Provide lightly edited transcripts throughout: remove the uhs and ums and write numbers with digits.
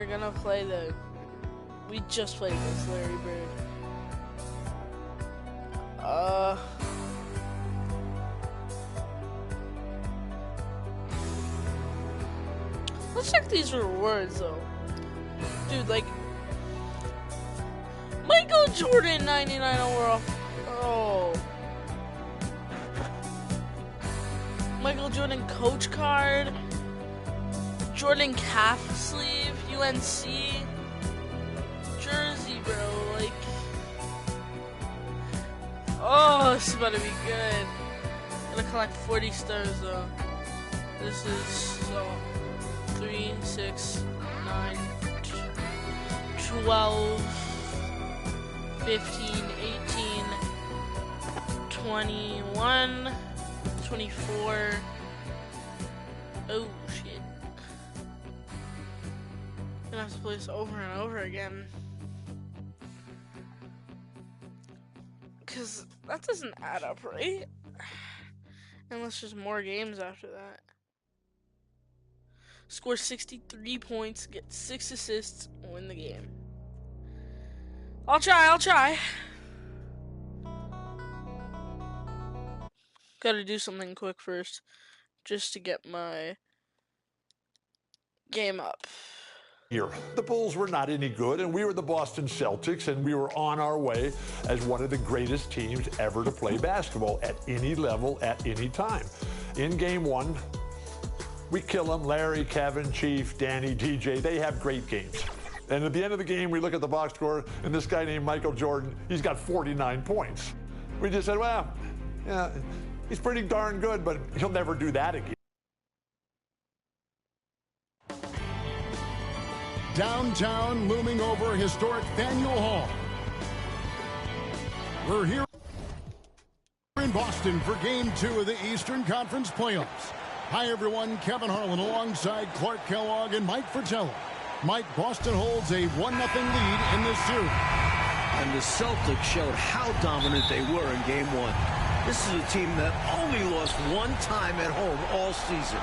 We're gonna play we just played this Larry Bird. Let's check these rewards though. Dude, like Michael Jordan 99 overall. Oh. Michael Jordan coach card. Jordan calf sleeve, UNC jersey, bro. Like, oh, this is about to be good. I'm gonna collect 40 stars though. This is 3, 6, 9, 12, 15, 18, 21, 24. Oh shit. Gonna have to play this over and over again. Cause that doesn't add up, right? Unless there's more games after that. Score 63 points, get 6 assists, win the game. I'll try. Gotta do something quick first, just to get my game up. The Bulls were not any good, and we were the Boston Celtics, and we were on our way as one of the greatest teams ever to play basketball at any level, at any time. In game one, we kill them. Larry, Kevin, Chief, Danny, DJ, they have great games. And at the end of the game, we look at the box score, and this guy named Michael Jordan, he's got 49 points. We just said, well, yeah, he's pretty darn good, but he'll never do that again. Downtown, looming over historic Faneuil Hall. We're here in Boston for Game 2 of the Eastern Conference Playoffs. Hi, everyone. Kevin Harlan alongside Clark Kellogg and Mike Fratello. Mike, Boston holds a 1-0 lead in this series. And the Celtics showed how dominant they were in Game 1. This is a team that only lost one time at home all season.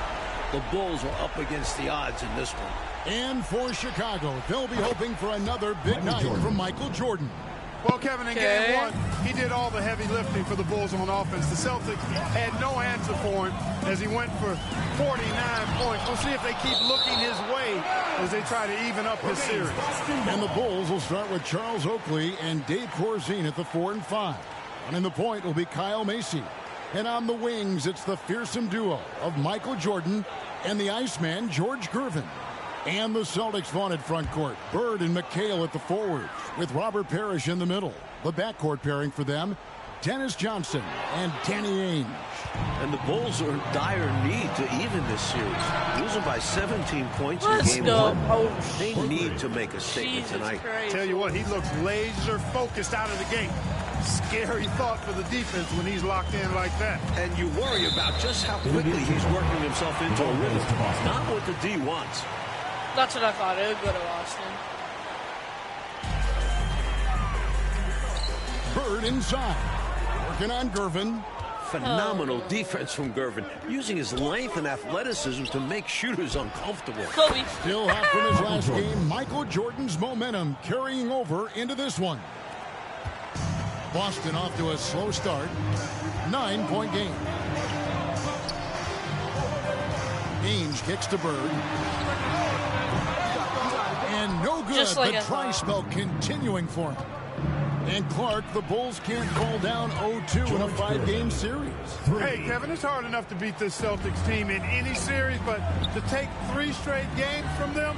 The Bulls were up against the odds in this one. And for Chicago, they'll be hoping for another big night from Michael Jordan. Well, Kevin, in Game 1, he did all the heavy lifting for the Bulls on offense. The Celtics had no answer for him as he went for 49 points. We'll see if they keep looking his way as they try to even up this series. And the Bulls will start with Charles Oakley and Dave Corzine at the 4 and 5. Running the point will be Kyle Macy. And on the wings, it's the fearsome duo of Michael Jordan and the Iceman, George Gervin. And the Celtics' vaunted front court, Bird and McHale at the forwards, with Robert Parrish in the middle. The backcourt pairing for them, Dennis Johnson and Danny Ainge. And the Bulls are in dire need to even this series. Losing by 17 points Let's in Game go. 1. They need to make a statement Jesus tonight. Christ. Tell you what, he looks laser focused out of the gate. Scary thought for the defense when he's locked in like that. And you worry about just how quickly he's working himself into a rhythm. Not what the D wants. That's what I thought. It would go to Austin. Bird inside. Working on Gervin. Phenomenal defense from Gervin, using his length and athleticism to make shooters uncomfortable. Kobe. Still hot from his last game, Michael Jordan's momentum carrying over into this one. Boston off to a slow start. 9-point game. Ainge kicks to Bird. And no good. Just like the try spell continuing for him. And Clark, the Bulls can't fall down 0-2 in a 5-game series. Hey, Kevin, it's hard enough to beat this Celtics team in any series, but to take 3 straight games from them,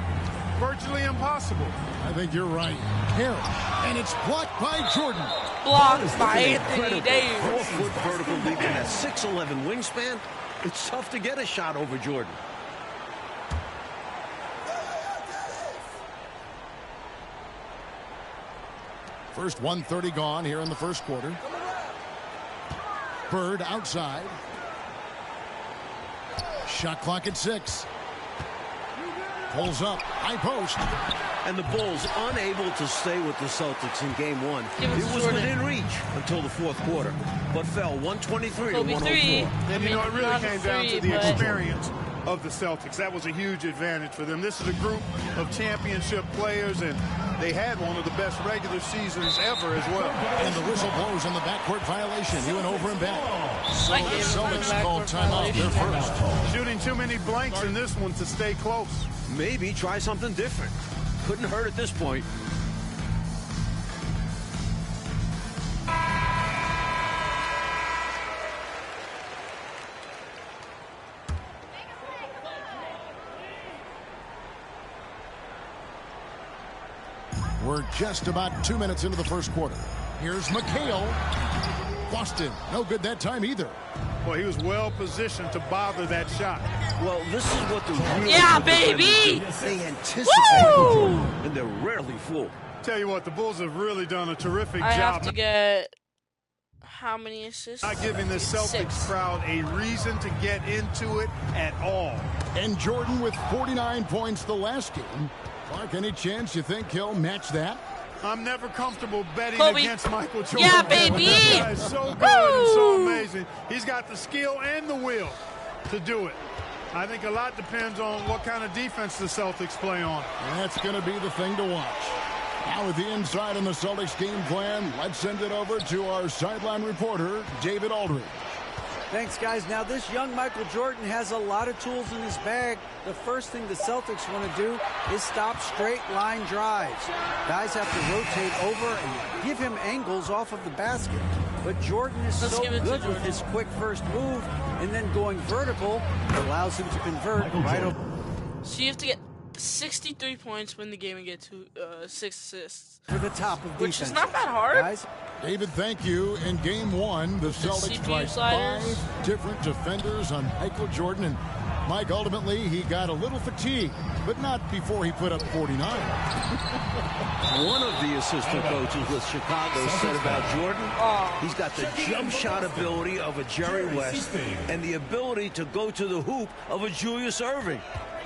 virtually impossible. I think you're right. Harris, and it's blocked by Jordan. Blocked by Anthony Davis. 4-foot vertical leap and a 6'11" wingspan. It's tough to get a shot over Jordan. First 1:30 gone here in the first quarter. Bird outside. Shot clock at 6. Pulls up, high post. And the Bulls unable to stay with the Celtics in Game 1. It was within reach until the fourth quarter, but fell 123 to 104. Kobe 3. And you know, it really came down to the experience of the Celtics. That was a huge advantage for them. This is a group of championship players, and they had one of the best regular seasons ever as well. And the whistle blows on the backcourt violation. You went over and back. So I the gave him Celtics a call backcourt timeout their violation. first. Shooting too many blanks in this one to stay close. Maybe try something different. Couldn't hurt at this point. We're just about 2 minutes into the first quarter. Here's McHale. Boston, no good that time either. Well, he was well positioned to bother that shot. Well, this is what the real Yeah, good defenders baby! do. They anticipate, Woo! and they're rarely fooled. Tell you what, the Bulls have really done a terrific I job. have to get how many assists? Not giving this Celtics 6. crowd a reason to get into it at all. And Jordan with 49 points the last game. Clark, any chance you think he'll match that? I'm never comfortable betting Kobe. against Michael Jordan. Yeah, baby! This guy is so good and so amazing. He's got the skill and the will to do it. I think a lot depends on what kind of defense the Celtics play on. And that's going to be the thing to watch. Now with the inside on the Celtics game plan, let's send it over to our sideline reporter, David Aldridge. Thanks, guys. Now, this young Michael Jordan has a lot of tools in his bag. The first thing the Celtics want to do is stop straight line drives. Guys have to rotate over and give him angles off of the basket. But Jordan is Let's so give it to good with Jordan. his quick first move, and then going vertical allows him to convert right over. So you have to get 63 points, win the game, and get 6 assists. For the top of defense. Which is not that hard. Guys, David, thank you. In game one, the Celtics CPU tried sliders. 5 different defenders on Michael Jordan. And Mike, ultimately, he got a little fatigued, but not before he put up 49. One of the assistant coaches with Chicago said about Jordan, he's got the jump shot ability of a Jerry West and the ability to go to the hoop of a Julius Erving.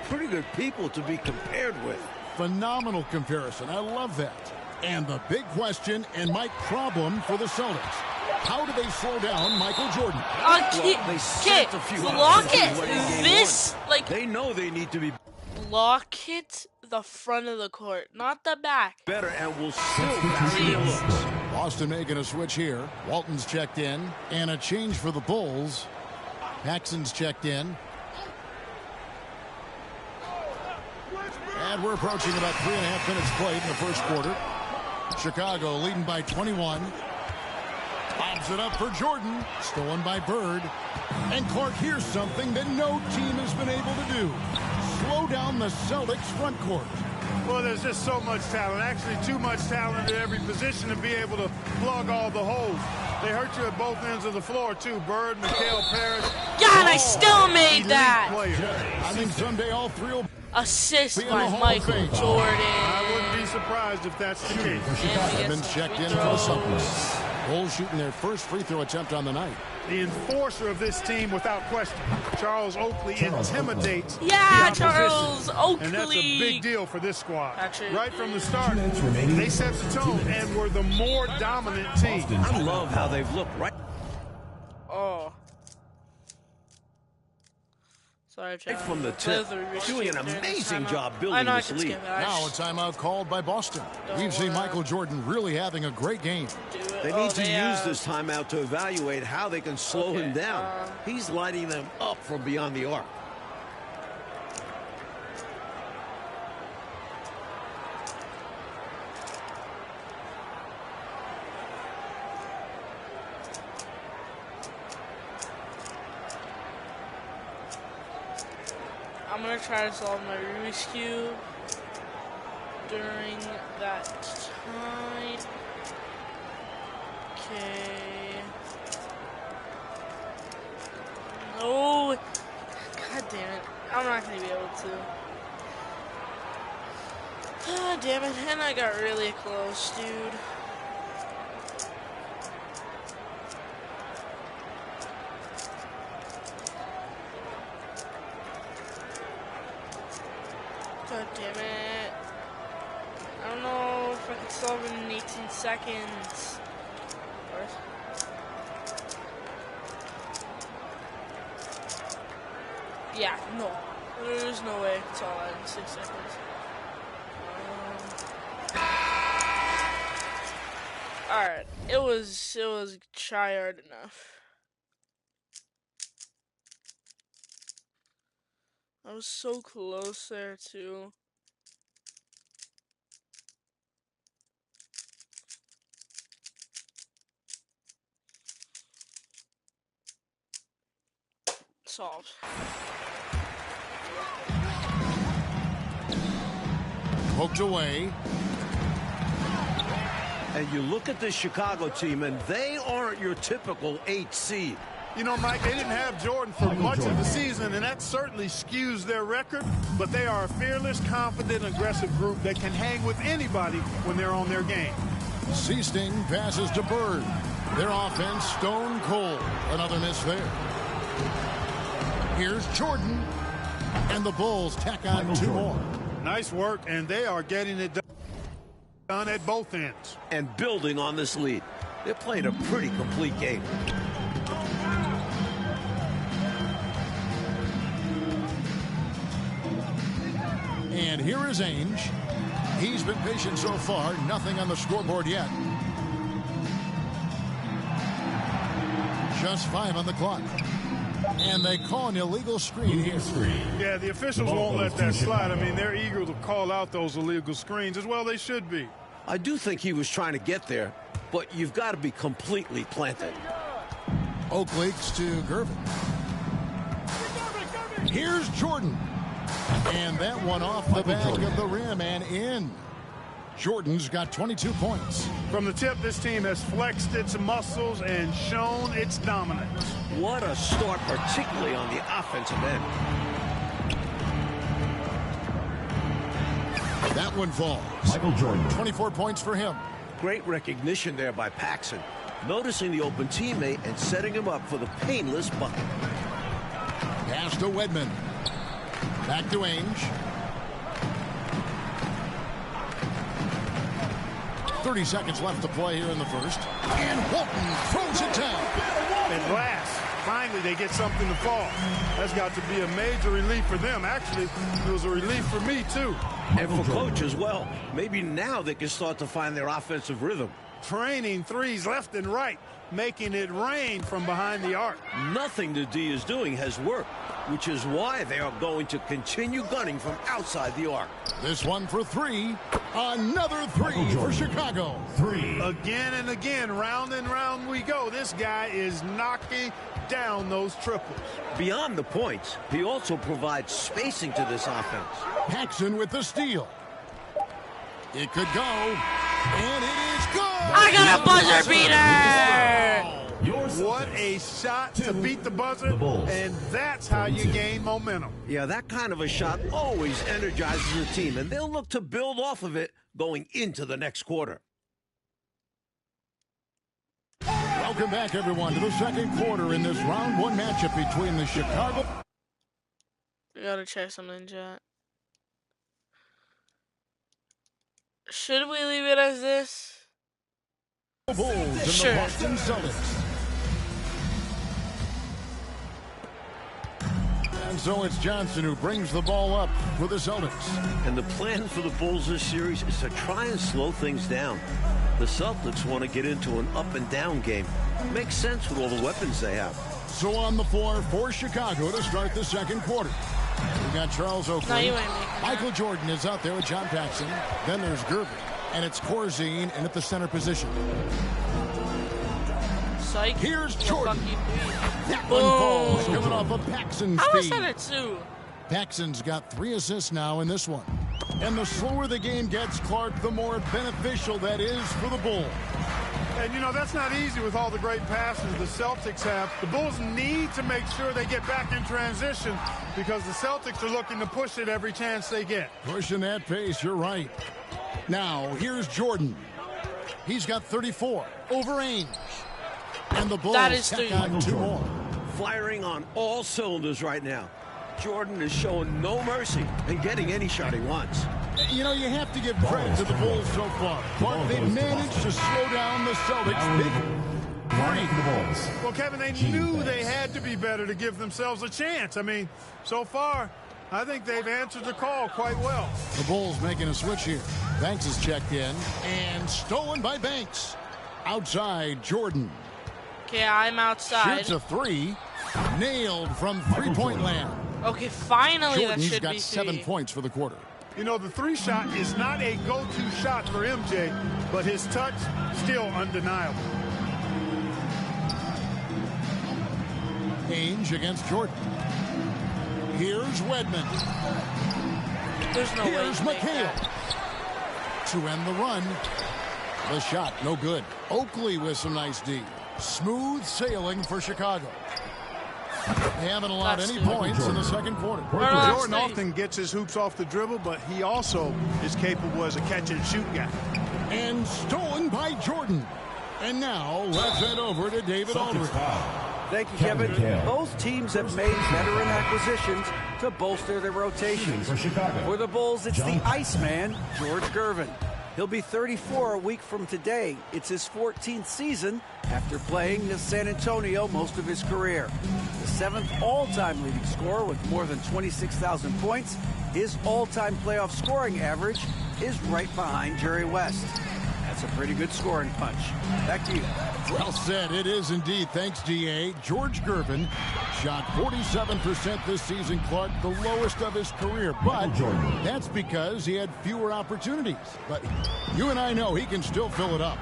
Pretty good people to be compared with. Phenomenal comparison. I love that. And the big question and my problem for the Celtics. How do they slow down Michael Jordan? They sent a few Block options in it. game This, one. like, They know they need to be block it the front of the court, not the back. better and will still carry their looks. Boston making a switch here. Walton's checked in. And a change for the Bulls. Paxson's checked in. And we're approaching about 3.5 minutes played in the first quarter. Chicago leading by 21. Lobs it up for Jordan. Stolen by Bird. And Clark, here's something that no team has been able to do. Slow down the Celtics front court. Well, there's just so much talent, actually too much talent at every position to be able to plug all the holes. They hurt you at both ends of the floor, too. Bird, Mikal Parrish. God, I still made elite that. players. I think someday all three will Assist Be in the by Hall of Michael Fame. I Jordan. wouldn't be surprised if that's the case. And we get Evans some checked free in for the throws. Celtics. Bulls shooting their first free throw attempt on the night. The enforcer of this team, without question. Charles Oakley intimidates Yeah, the Charles opposition. Oakley. And that's a big deal for this squad. Actually- Right from the start, they set the tone and were the more dominant team. I love how they've looked right Oh. Sorry, Chad. from the tip. Doing an amazing job I building know I this can lead. skip it. I Now a just timeout called by Boston. Don't We've seen wanna- Michael Jordan really having a great game. do it. They Oh, need to use have- this timeout to evaluate how they can slow Okay, him down. He's lighting them up from beyond the arc. I'm gonna try to solve my Rubik's Cube during that time. Okay. No. God damn it. I'm not gonna be able to. Ah, damn it. And I got really close, dude. God damn it. I don't know if I can solve it in 18 seconds. Yeah, no. There's no way it's all out in 6 seconds. Alright, it was try hard enough. I was so close there too. Solved. Poked away. And you look at this Chicago team, and they aren't your typical 8 seed. You know, Mike, they didn't have Jordan for much of the season, and that certainly skews their record, but they are a fearless, confident, aggressive group that can hang with anybody when they're on their game. Seasting passes to Bird. Their offense stone cold. Another miss there. Here's Jordan, and the Bulls tack on 2 more. Nice work, and they are getting it done at both ends. And building on this lead. They're playing a pretty complete game. And here is Ainge. He's been patient so far. Nothing on the scoreboard yet. Just 5 on the clock. And they call an illegal screen here. Yeah, the officials won't let that slide. I mean, they're eager to call out those illegal screens as well. They should be. I do think he was trying to get there, but you've got to be completely planted. Oakley's to Gervin. Here's Jordan. And that one off the back of the rim and in. Jordan's got 22 points. From the tip, this team has flexed its muscles and shown its dominance. What a start, particularly on the offensive end. That one falls. Michael Jordan. 24 points for him. Great recognition there by Paxson, noticing the open teammate and setting him up for the painless bucket. Pass to Wedman. Back to Ainge. 30 seconds left to play here in the first. And Walton throws it down. And last, finally they get something to fall. That's got to be a major relief for them. Actually, it was a relief for me, too. And for coach as well. Maybe now they can start to find their offensive rhythm. Training threes left and right, making it rain from behind the arc. Nothing the D is doing has worked, which is why they are going to continue gunning from outside the arc. This one for 3. Another 3 for Chicago. 3. Again and again, round and round we go. This guy is knocking down those triples. Beyond the points, he also provides spacing to this offense. Paxson with the steal. It could go. And it is good. I got a buzzer beater! What a shot to beat the buzzer, and that's how you gain momentum. Yeah, that kind of a shot always energizes the team, and they'll look to build off of it going into the next quarter. Welcome back, everyone, to the second quarter in this round 1 matchup between the Chicago. We gotta check something, chat. Should we leave it as this? Bulls and Sure. the Boston Celtics. And so it's Johnson who brings the ball up for the Celtics. And the plan for the Bulls this series is to try and slow things down. The Celtics want to get into an up-and-down game. Makes sense with all the weapons they have. So on the floor for Chicago to start the second quarter. We've got Charles Oakley. No, you ain't making that. Michael Jordan is out there with John Paxson. Then there's Gervin. And it's Corzine and at the center position. Psych. Here's Fuck Jordan. you, please. That one falls coming off of Paxson's How was feed. that a 2? Paxson's got 3 assists now in this one. And the slower the game gets, Clark, the more beneficial that is for the Bulls. And, you know, that's not easy with all the great passes the Celtics have. The Bulls need to make sure they get back in transition because the Celtics are looking to push it every chance they get. Pushing that pace, you're right. Now, here's Jordan. He's got 34 over Ainge. And the Bulls That is tack 3. on 2 more. Firing on all cylinders right now. Jordan is showing no mercy and getting any shot he wants. You know, you have to give credit to the Bulls so far. But they've managed to slow down the Celtics big. Running the Bulls. Well, Kevin, they knew they had to be better to give themselves a chance. I mean, so far, I think they've answered the call quite well. The Bulls making a switch here. Banks is checked in and stolen by Banks. Outside, Jordan. Okay, I'm outside. Shoots a three. Nailed from three-point land. Okay, finally Jordan, that should he's got be 7 three. points for the quarter. You know, the three shot is not a go-to shot for MJ, but his touch still undeniable. Ainge against Jordan. Here's Wedman. There's no way Here's to make McHale. that. To end the run. The shot, no good. Oakley with some nice D. Smooth sailing for Chicago. They haven't allowed That's any good. points in the second quarter. Jordan often gets his hoops off the dribble, but he also is capable as a catch-and-shoot guy. And stolen by Jordan. And now let's head over to David Aldridge. Thank you, Kevin. Both teams have made veteran acquisitions to bolster their rotations. For the Bulls, it's the Iceman, George Gervin. He'll be 34 a week from today. It's his 14th season after playing in San Antonio most of his career. The 7th all-time leading scorer with more than 26,000 points. His all-time playoff scoring average is right behind Jerry West. That's a pretty good scoring punch. Back to you. Well said. It is indeed. Thanks, D.A. George Gervin shot 47% this season, Clark, the lowest of his career. But that's because he had fewer opportunities. But you and I know he can still fill it up.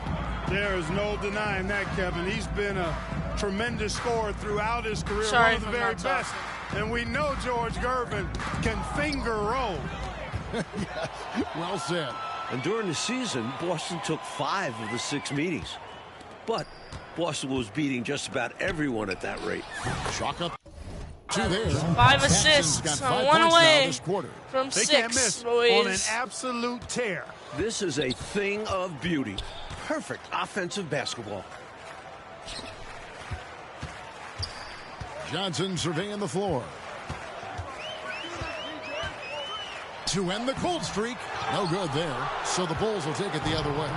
There is no denying that, Kevin. He's been a tremendous scorer throughout his career, Sorry one of the if I'm very not best. talking. And we know George Gervin can finger roll. Yes, well said. And during the season, Boston took 5 of the 6 meetings. But Boston was beating just about everyone at that rate. Chalk up 2 there. 5 assists. Got So 5 one points away now this quarter. from They 6, can't miss boys. on an absolute tear. This is a thing of beauty. Perfect offensive basketball. Johnson surveying the floor. To end the cold streak. No good there. So the Bulls will take it the other way.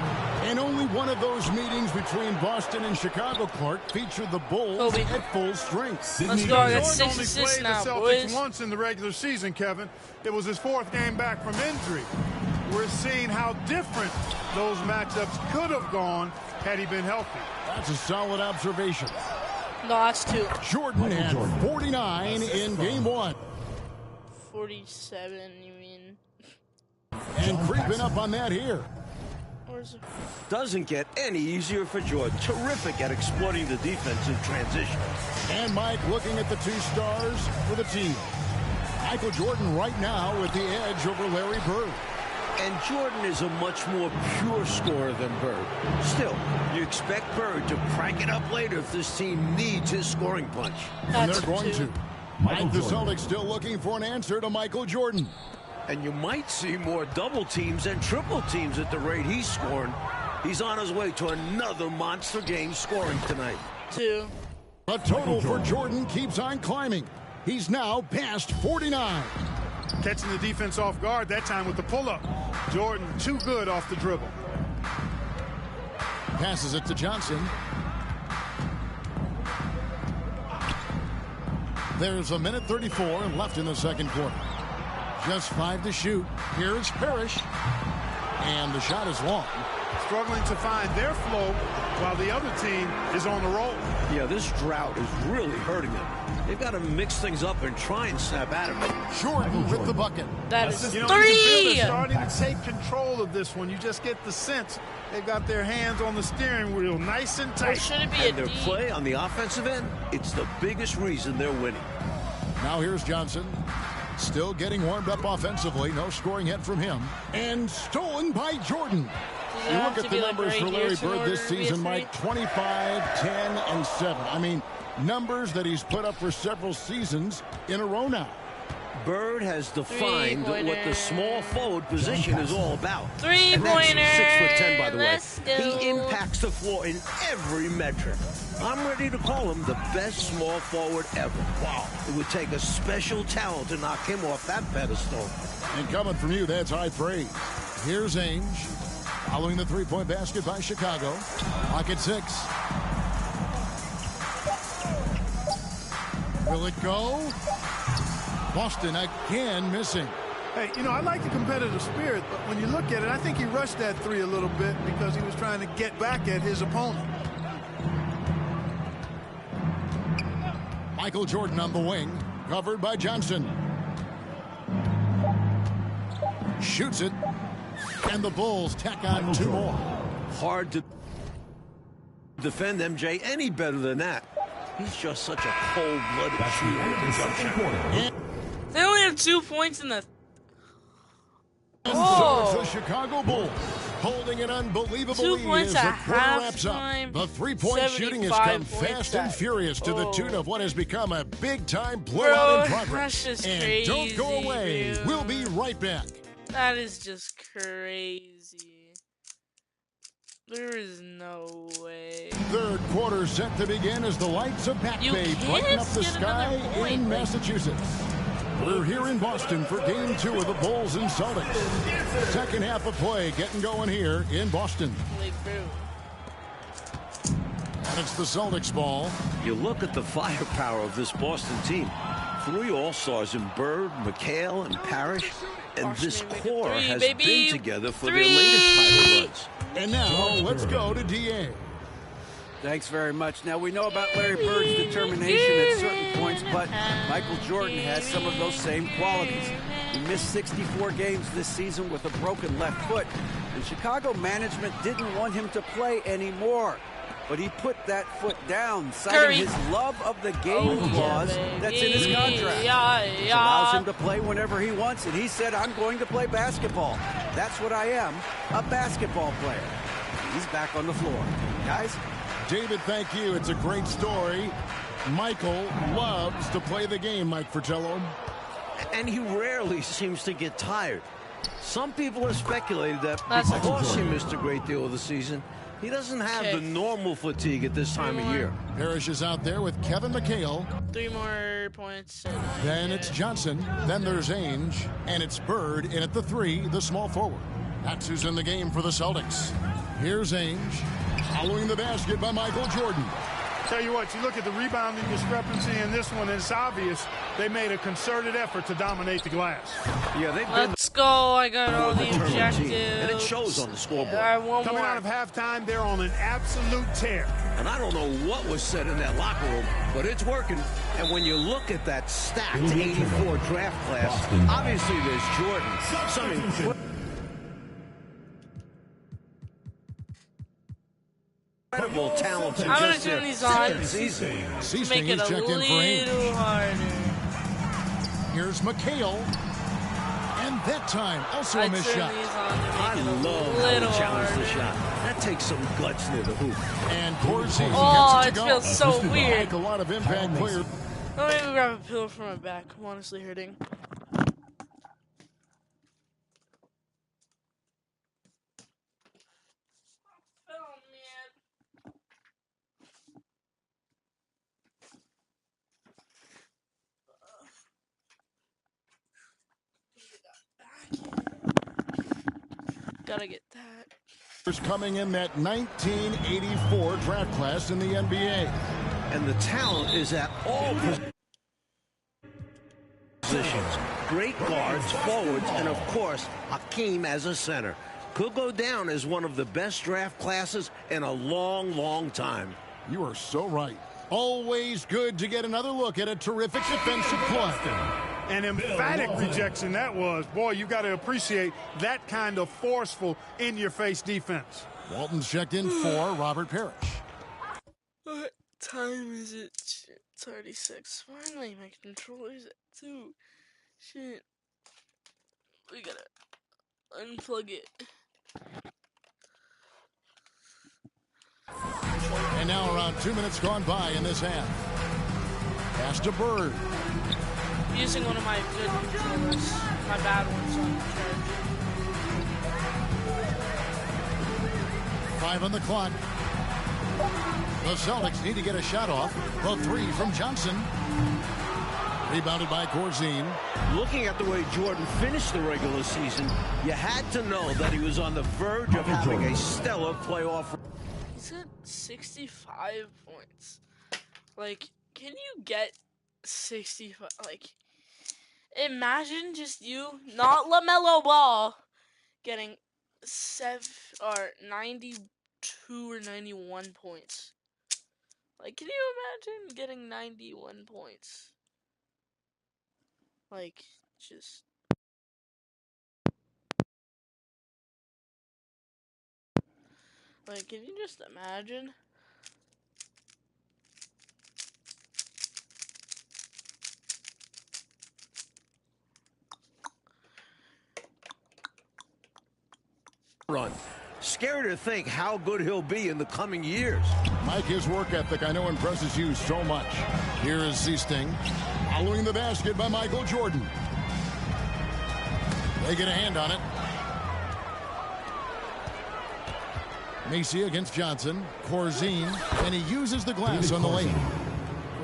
And only one of those meetings between Boston and Chicago, Clark, featured the Bulls Kobe. at full strength. Let's go. I got Jordan 6 only assists played now, the Celtics boys. once in the regular season, Kevin. It was his 4th game back from injury. We're seeing how different those matchups could have gone had he been healthy. That's a solid observation. No, that's 2. Jordan had 49 in game 1. 47, you mean? And creeping up on that here. Where's it? Doesn't get any easier for Jordan. Terrific at exploiting the defense in transition. And Mike looking at the 2 stars for the team. Michael Jordan right now with the edge over Larry Bird. And Jordan is a much more pure scorer than Bird. Still, you expect Bird to crank it up later if this team needs his scoring punch. And That's they're going 2. to. Mike, the Celtics still looking for an answer to Michael Jordan. And you might see more double teams and triple teams at the rate he's scoring. He's on his way to another monster game scoring tonight. 2. The total for Jordan keeps on climbing. He's now past 49. Catching the defense off guard, that time with the pull-up. Jordan too good off the dribble. Passes it to Johnson. There's a minute 34 left in the second quarter. Just 5 to shoot. Here's Parrish. And the shot is long. Struggling to find their flow while the other team is on the roll. Yeah, this drought is really hurting them. They've got to mix things up and try and snap out of it. Jordan with the bucket. That is You know, you can feel 3. they're starting to take control of this one. You just get the sense they've got their hands on the steering wheel nice and Or tight. should it be And a their D? play on the offensive end, it's the biggest reason they're winning. Now here's Johnson. Still getting warmed up offensively. No scoring yet from him. And stolen by Jordan. Does it You have look to at be the like numbers right for here Larry in Bird order this to be a season, 3? Mike. 25, 10, and 7. I mean, numbers that he's put up for several seasons in a row now. Bird has defined what the small forward position is all about. And that's 3-pointer. 6'10", by the way. Let's go. He impacts the floor in every metric. I'm ready to call him the best small forward ever. Wow. It would take a special talent to knock him off that pedestal. And coming from you, that's high praise. Here's Ainge. Following the 3-point basket by Chicago. Clock at 6. Will it go? Boston again missing. Hey, you know, I like the competitive spirit, but when you look at it, I think he rushed that three a little bit because he was trying to get back at his opponent. Michael Jordan on the wing, covered by Johnson. Shoots it, and the Bulls tack on two more. Hard to defend MJ any better than that. He's just such a cold-blooded shooter. They only have 2 points in the... So the Chicago Bulls holding an unbelievable 2 lead points as the at quarter wraps up. halftime, The three-point shooting has come 75 points fast and at- furious to the tune of what has become a big-time blowout Bro, in progress. that's just And don't go crazy, away. dude. We'll be right back. That is just crazy. There is no way. Third quarter set to begin as the lights of Back You Bay can't brighten up the get sky another point, in like- Massachusetts. We're here in Boston for Game 2 of the Bulls and Celtics. Second half of play getting going here in Boston. Like, bro. And it's the Celtics ball. You look at the firepower of this Boston team. 3 All-Stars in Bird, McHale, and Parrish. And Watch this me make a core three, has baby. been together for their Three. latest title runs. And now let's go to DA. Thanks very much. Now, we know about Larry Bird's determination at certain points, but Michael Jordan has some of those same qualities. He missed 64 games this season with a broken left foot, and Chicago management didn't want him to play anymore. But he put that foot down, citing Curry. his love of the game clause that's in his contract. Yeah, Which allows yeah. him to play whenever he wants, and he said, I'm going to play basketball. That's what I am, a basketball player. He's back on the floor. Guys? David, thank you. It's a great story. Michael loves to play the game, Mike Fratello. And he rarely seems to get tired. Some people have speculated that That's because he missed a great deal of the season, he doesn't have Okay. the normal fatigue at this time of year. Parrish is out there with Kevin McHale. 3 more points. Then it's Johnson. Then there's Ainge. And it's Bird in at the 3, the small forward. That's who's in the game for the Celtics. Here's Ainge. Following the basket by Michael Jordan. Tell you what, you look at the rebounding discrepancy in this one, and it's obvious they made a concerted effort to dominate the glass. Yeah, they've been Let's go. I got all the determined team, objectives. and it shows on the scoreboard. All right, one Coming more. out of halftime, they're on an absolute tear. And I don't know what was said in that locker room, but it's working. And when you look at that stacked 84 draft class, obviously there's Jordan. Some incredible talent in I'm gonna just turn their these on. second season. Ceasing, Make it he's a checked in for Ainge. little harder. Here's McHale. And that time, also a I turn missed these shot. on to I make it a love how little he challenged harder. the shot. That takes some guts near the hoop. And Corsi Oh, gets it it to go. feels so weird. Like a lot of impact players. Let me grab a pillow for my back. I'm honestly hurting. Oh, man. Gotta get that. Coming in that 1984 draft class in the NBA. And the talent is at all positions. Great guards, forwards, and of course, Hakeem as a center. Could go down as one of the best draft classes in a long, long time. You are so right. Always good to get another look at a terrific defensive play. An emphatic rejection that was. Boy, you got to appreciate that kind of forceful, in-your-face defense. Walton's checked in for Robert Parrish. What time is it? Shit, it's 36. Finally, my controller's at 2. Shit. We gotta unplug it. And now around 2 minutes gone by in this half. Pass to Bird. Using one of my good controllers. My bad ones on charge. 5 on the clock. The Celtics need to get a shot off. The 3 from Johnson. Rebounded by Corzine. Looking at the way Jordan finished the regular season, you had to know that he was on the verge of having a stellar playoff. He's at 65 points. Like, can you get 65. Like, imagine just you, not LaMelo Ball, getting 92 or 91 points. Like, can you imagine getting 91 points? Like, just. Like, can you just imagine? Run. Scary to think how good he'll be in the coming years. Mike, his work ethic I know impresses you so much. Here is Seasting, following the basket by Michael Jordan. They get a hand on it. Macy against Johnson. Corzine, and he uses the glass on the lane.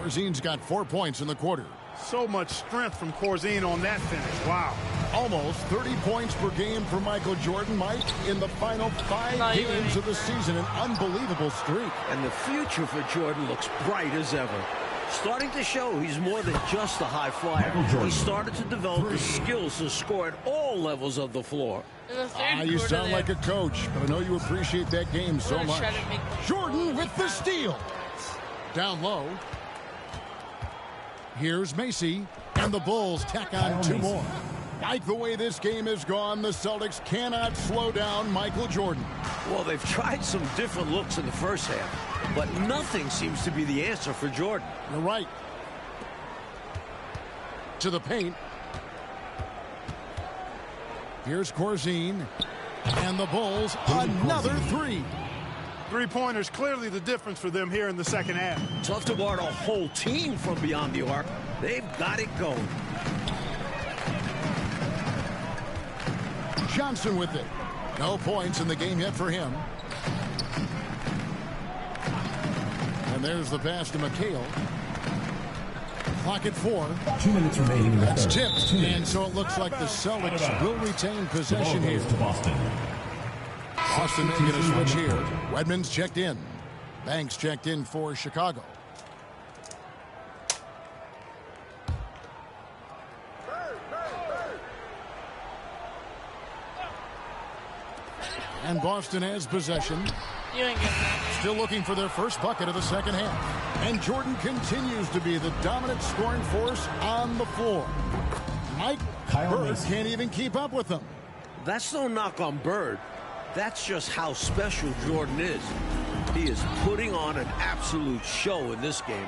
Corzine's got 4 points in the quarter. So much strength from Corzine on that finish. Wow. Almost 30 points per game for Michael Jordan, Mike, in the final 5 games of the season. An unbelievable streak. And the future for Jordan looks bright as ever. Starting to show he's more than just a high flyer. He started to develop the skills to score at all levels of the floor. In the third You quarter sound like a coach, but I know you appreciate that game so much. Jordan with the steal. Down low. Here's Macy, and the Bulls tack on 2 more. Like the way this game has gone, the Celtics cannot slow down Michael Jordan. Well, they've tried some different looks in the first half, but nothing seems to be the answer for Jordan. You're right. To the paint. Here's Corzine, and the Bulls another 3. 3-pointers clearly the difference for them here in the second half. Tough to guard a whole team from beyond the arc. They've got it going. Johnson with it. No points in the game yet for him. And there's the pass to McHale. Clock at 4. 2 minutes remaining in the That's third. tipped. And so it looks like the Celtics will retain possession here. To Boston. Boston making a switch here. Wedman's checked in. Banks checked in for Chicago. And Boston has possession. You ain't getting that. Still looking for their first bucket of the second half. And Jordan continues to be the dominant scoring force on the floor. Mike Bird can't even keep up with them. That's no knock on Bird. That's just how special Jordan is. He is putting on an absolute show in this game.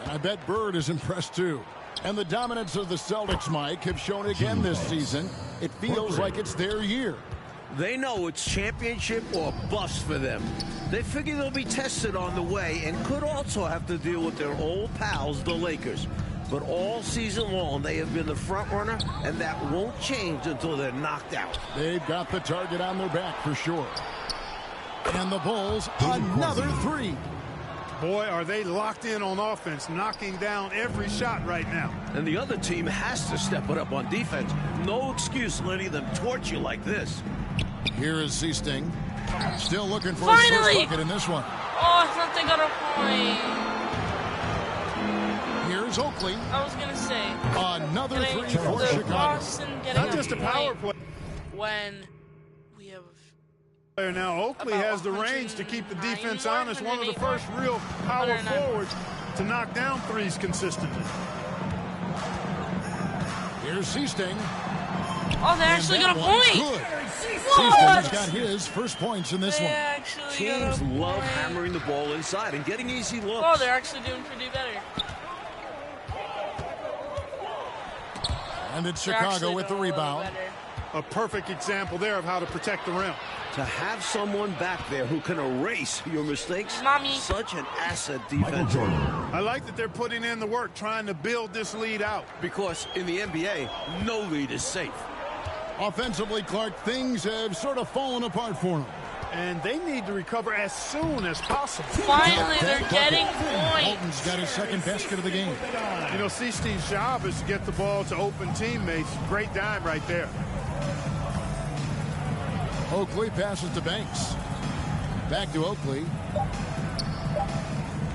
And I bet Bird is impressed too. And the dominance of the Celtics, Mike, have shown again this season. It feels like it's their year. They know it's championship or bust for them. They figure they'll be tested on the way and could also have to deal with their old pals, the Lakers. But all season long, they have been the front runner, and that won't change until they're knocked out. They've got the target on their back for sure. And the Bulls, another 3. Boy, are they locked in on offense, knocking down every shot right now. And the other team has to step it up on defense. No excuse letting them torch you like this. Here is Seasting. Still looking for Finally! his first bucket in this one. Oh, I thought they got a point. Here's Oakley. I was gonna say. Another Getting 3 for the Chicago. Boston getting Not just a power point play. when we have. Now Oakley About has the range to keep the 109 defense more, honest. One of the 108 more. first real power 109. forwards to knock down threes consistently. Here's Seasting. Oh, they actually got a point. Good. What? Seasting's got his first points in this They one. actually Teams got a love point. hammering the ball inside and getting easy looks. Oh, they're actually doing pretty better. And it's They're Chicago actually with the doing a little rebound. better. A perfect example there of how to protect the rim. To have someone back there who can erase your mistakes, Mommy. such an asset Michael defense. Jordan. I like that they're putting in the work, trying to build this lead out. Because in the NBA, no lead is safe. Offensively, Clark, things have sort of fallen apart for him. And they need to recover as soon as possible. Finally, they're getting Holton's points. got his second basket of the game. You know, Seastein's job is to get the ball to open teammates. Great dime right there. Oakley passes to Banks. Back to Oakley.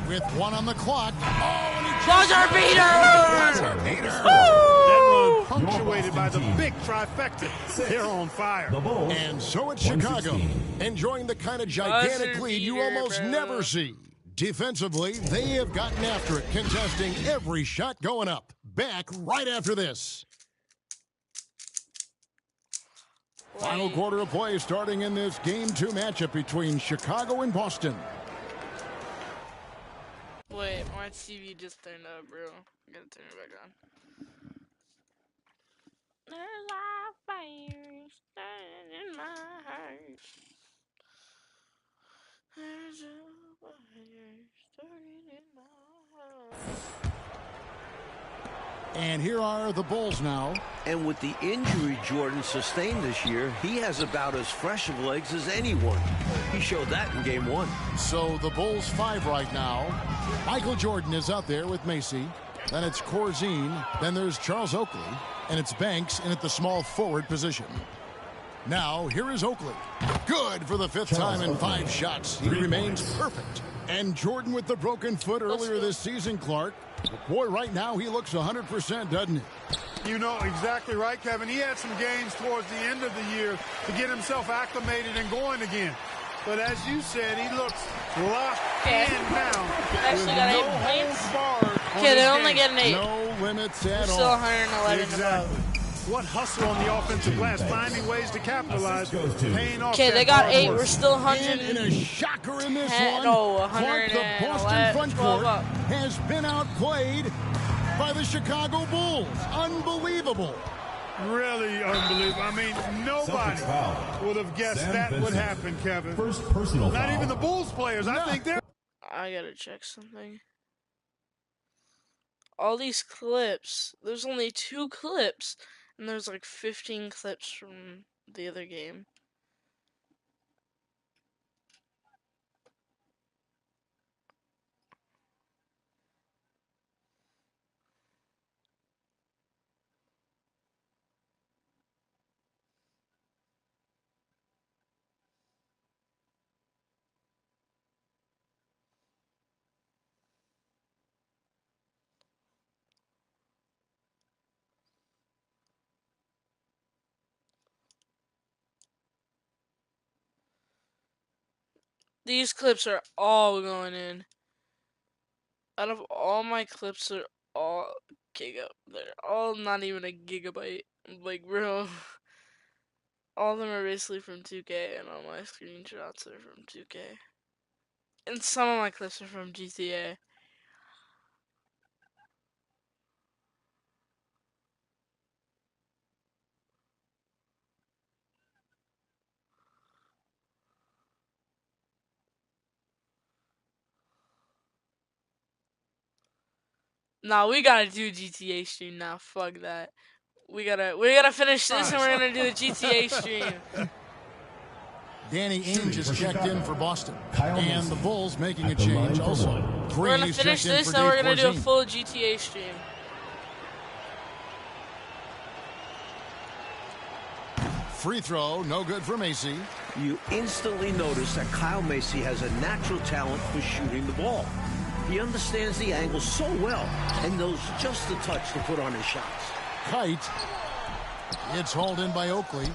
With 1 on the clock. Oh, and he Buzzer beater! That run punctuated by the big trifecta. They're on fire. And so it's Chicago, enjoying the kind of gigantic Buzzer lead you beater, almost bro. never see. Defensively, they have gotten after it, contesting every shot going up. Back right after this. Final quarter of play starting in this Game 2 matchup between Chicago and Boston. Wait, my TV just turned up, bro. I gotta turn it back on. There's a fire starting in my heart. There's a fire starting in my heart. And here are the Bulls now. And with the injury Jordan sustained this year, he has about as fresh of legs as anyone. He showed that in Game 1. So the Bulls 5 right now. Michael Jordan is out there with Macy. Then it's Corzine. Then there's Charles Oakley. And it's Banks in at the small forward position. Now, here is Oakley. Good for the 5th time in 5 shots. He remains perfect. And Jordan with the broken foot earlier this season, Clark. Boy, right now he looks 100%, doesn't he? You know exactly right, Kevin. He had some games towards the end of the year to get himself acclimated and going again. But as you said, he looks locked in now. Actually got 8 points. Okay, They're only getting 8. No limits at Still all. 111 Exactly. What hustle on the offensive glass, finding ways to capitalize, paying off. Okay, they that got hard 8. work. We're still And 100. in a shocker in this one, No, Clark, the 111, Boston front 12 court up. has been outplayed by the Chicago Bulls. Unbelievable. Really unbelievable. I mean, nobody would have guessed that would happen, Kevin. First personal Not foul. even the Bulls players. I think they're... I gotta check something. All these clips, there's only 2 clips, and there's like 15 clips from the other game. These clips are all going in. Out of all my clips, they're all they're all not even a gigabyte. Like, bro, all of them are basically from 2K, and all my screenshots are from 2K. And some of my clips are from GTA. Nah, we gotta do GTA stream now. Fuck that. We gotta finish this and we're gonna do the GTA stream. Danny Ainge has checked in for Boston. Kyle And Mason the Bulls making a at the line change for also. one. We're gonna Green's finish checked in this for and we're Dave gonna do a Corzine. full GTA stream. Free throw, no good for Macy. You instantly notice that Kyle Macy has a natural talent for shooting the ball. He understands the angle so well and knows just the touch to put on his shots. Kite. It's hauled in by Oakley.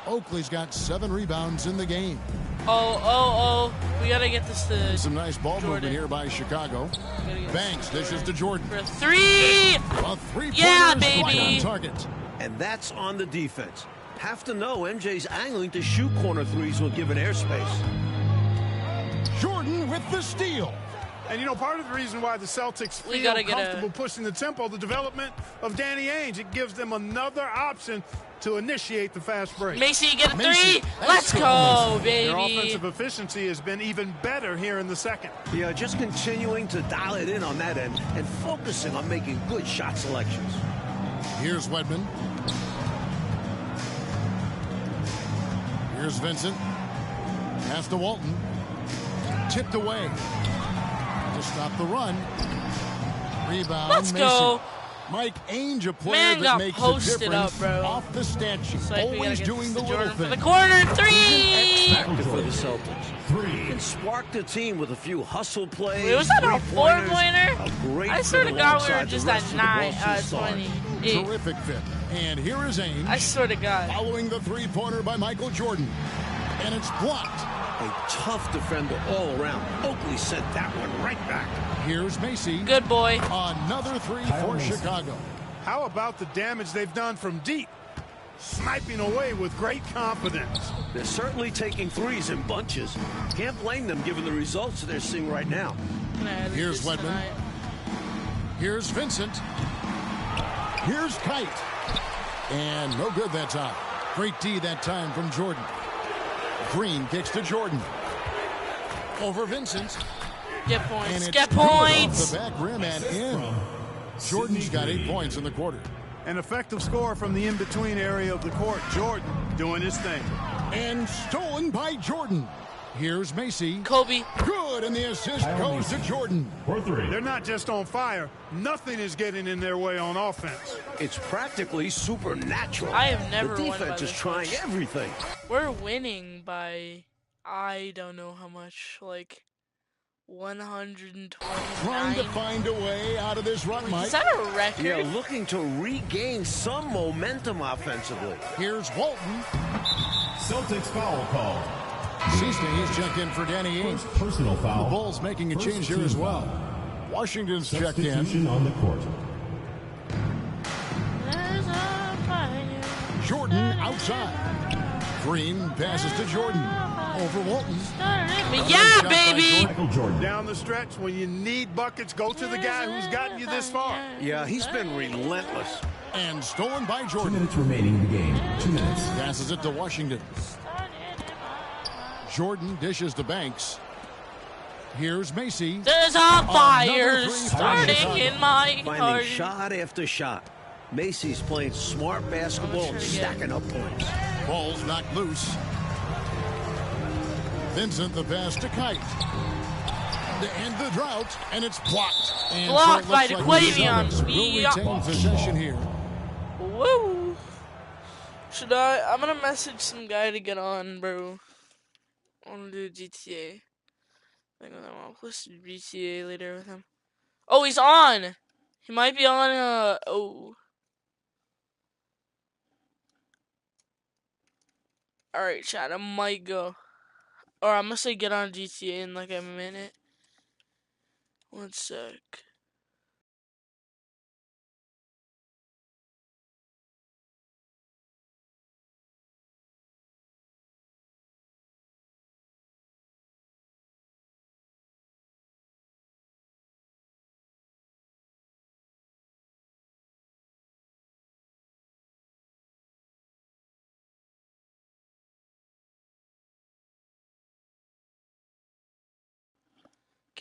Oakley's got 7 rebounds in the game. Oh. We gotta get this to Some nice ball Jordan. movement here by Chicago. Gotta get Banks dishes to Jordan. for 3! A three-pointer Yeah, is right baby. on target. And that's on the defense. Have to know MJ's angling to shoot corner threes when given airspace. Jordan with the steal. And, you know, part of the reason why the Celtics We feel gotta get comfortable pushing the tempo, the development of Danny Ainge, it gives them another option to initiate the fast break. Macy, get a 3! Macy, Let's that's go, Their baby! offensive efficiency has been even better here in the second. Yeah, just continuing to dial it in on that end and focusing on making good shot selections. Here's Wedman. Here's Vincent. Pass to Walton. Tipped away. To stop the run. Rebound. Let's Macy. go. Mike Ainge, a player Man that got makes a posted difference up, bro. off the stat sheet. It's like we gotta Always get doing this the to little Jordan for thing. the corner 3! Factor for the Celtics. And sparked the team with a few hustle plays. Wait, was that a three-pointers. 4-pointer? I swear to God we were just at 28. Terrific fit. And here is Ainge. I swear to God. Following the three-pointer by Michael Jordan. And it's blocked. A tough defender all around. Oakley sent that one right back. Here's Macy. Good boy. Another three for Chicago. How about the damage they've done from deep? Sniping away with great confidence. They're certainly taking threes in bunches. Can't blame them given the results they're seeing right now. Here's Wedman. Here's Vincent. Here's Kite. And no good that time. Great D that time from Jordan. Green kicks to Jordan. Over Vincent. Get points. And it's Get dribbled off points. the back rim and in. Jordan's got 8 points in the quarter. An effective score from the in-between area of the court. Jordan doing his thing. And stolen by Jordan. Here's Macy. Kobe. Good, and the assist goes to Jordan. They're not just on fire. Nothing is getting in their way on offense. It's practically supernatural. I have never The won by defense is this trying much. everything. We're winning by, I don't know how much, like 129. Trying to find a way out of this run, Mike. Is that a record? Yeah, looking to regain some momentum offensively. Here's Walton. Celtics foul call. Cece's checked in for Danny Ainge. Personal foul. The Bulls making a change here as well. Washington's checked in. Substitution on the court. There's a fire. Jordan outside. Green passes to Jordan. Over Walton. Yeah, baby. Michael Jordan. Down the stretch, when you need buckets, go to the guy who's gotten you this far. Yeah, he's been relentless. And stolen by 2 Jordan. minutes remaining in the game. 2 minutes. Passes it to Washington. Jordan dishes to Banks. Here's Macy. There's a fire three for starting Chicago. in my Finding heart. shot after shot. Macy's playing smart basketball and stacking up points. Ball's knocked loose. Vincent the pass to Kite. To end the drought, and it's blocked. And Blocked so it looks by like Daquavion. the Celtics will Yeah. retain possession here. Woo. Should I? I'm gonna message some guy to get on, bro. I wanna do GTA. I'm gonna play some GTA later with him. Oh, he's on! He might be on, oh. Alright, chat, I might go. Or I'm gonna say get on GTA in like a minute. 1 sec.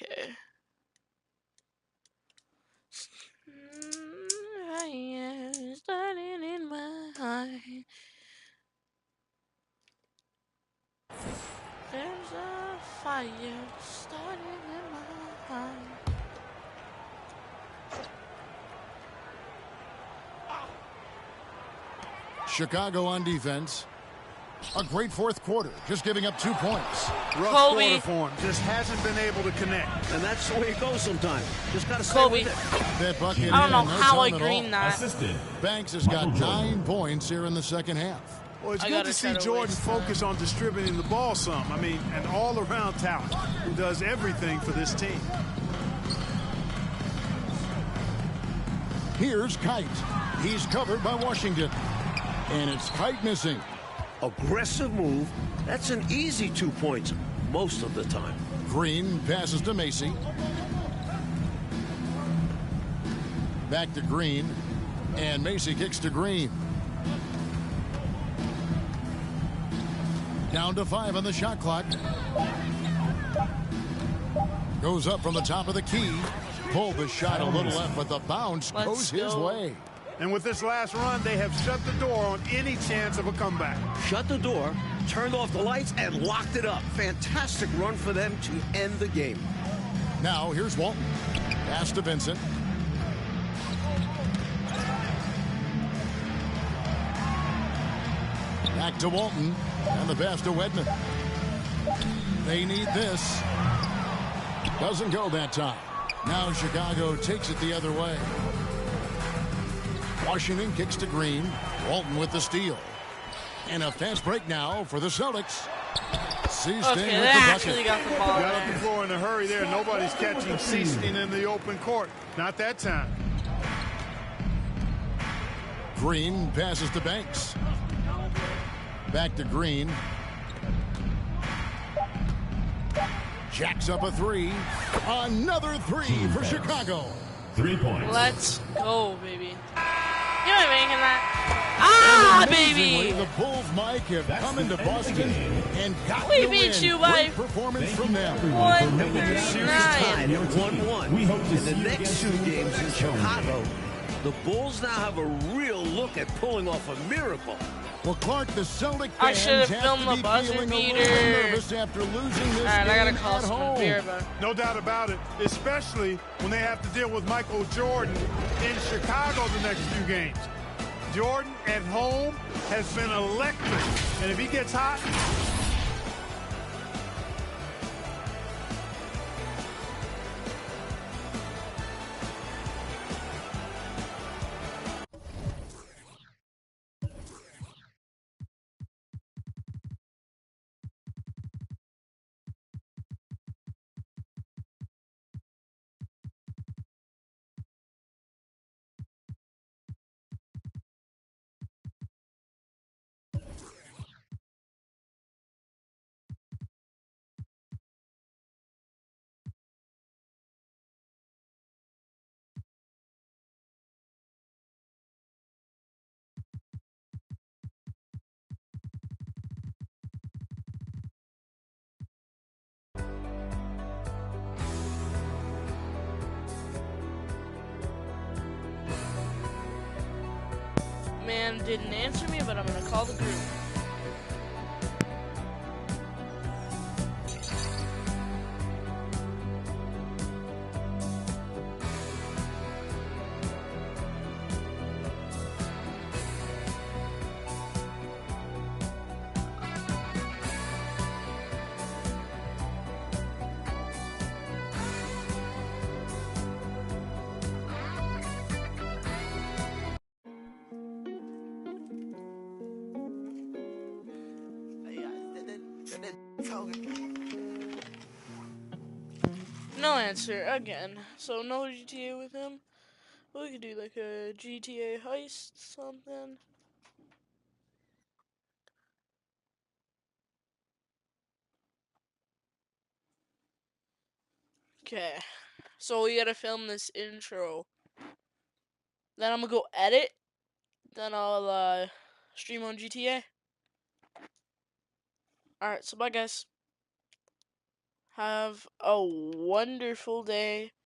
Okay. Fire starting in my heart. There's a fire starting in my heart. Chicago on defense. A great fourth quarter, just giving up 2 points. Rough Kobe. quarter for him. Just hasn't been able to connect. And that's the way it goes sometimes. Just got to stay Kobe. with it. That bucket I don't know in, no how I time at all. greened that. Assisted. Banks has got 9 points here in the second half. Well, it's I good gotta to see try to Jordan waste time. focus on distributing the ball some. I mean, an all-around talent who does everything for this team. Here's Kite. He's covered by Washington. And it's Kite missing. Aggressive move. That's an easy 2 points most of the time. Green passes to Macy. Back to Green. And Macy kicks to Green. Down to 5 on the shot clock. Goes up from the top of the key. Pulled the shot a little left, but the bounce Let's goes his go. way. And with this last run, they have shut the door on any chance of a comeback. Shut the door, turned off the lights, and locked it up. Fantastic run for them to end the game. Now here's Walton. Pass to Vincent. Back to Walton. And the pass to Wedman. They need this. Doesn't go that time. Now Chicago takes it the other way. Washington kicks to Green. Walton with the steal. And a fast break now for the Celtics. Seaston Okay, with they the actually bucket. got the ball. Got up the floor in a hurry there. Nobody's catching Seaston in the open court. Not that time. Green passes to Banks. Back to Green. Jacks up a three. Another three for Chicago. 3 points. Let's go, baby. You ain't making that. Ah, Amazingly, baby! the Bulls, Mike, have That's come the into end of the Boston game. and got We the beat win. you by Great performance from them. One Series tied 39. at 1-1. We hope to In see the you next again two soon games for in the next home Chicago, game. the Bulls now have a real look at pulling off a miracle. Well, Clark, the Celtic I fans should have have filmed to the be buzzer feeling a little beater. nervous after losing this Alright, I gotta game call at someone beer, home. but No doubt about it, especially when they have to deal with Michael Jordan in Chicago the next few games. Jordan at home has been electric, and if he gets hot, man didn't answer me, but I'm gonna call the group. No answer again. So no GTA with him. We could do like a GTA heist something. Okay. So we gotta film this intro. Then I'm gonna go edit. Then I'll stream on GTA. Alright, so bye guys. Have a wonderful day.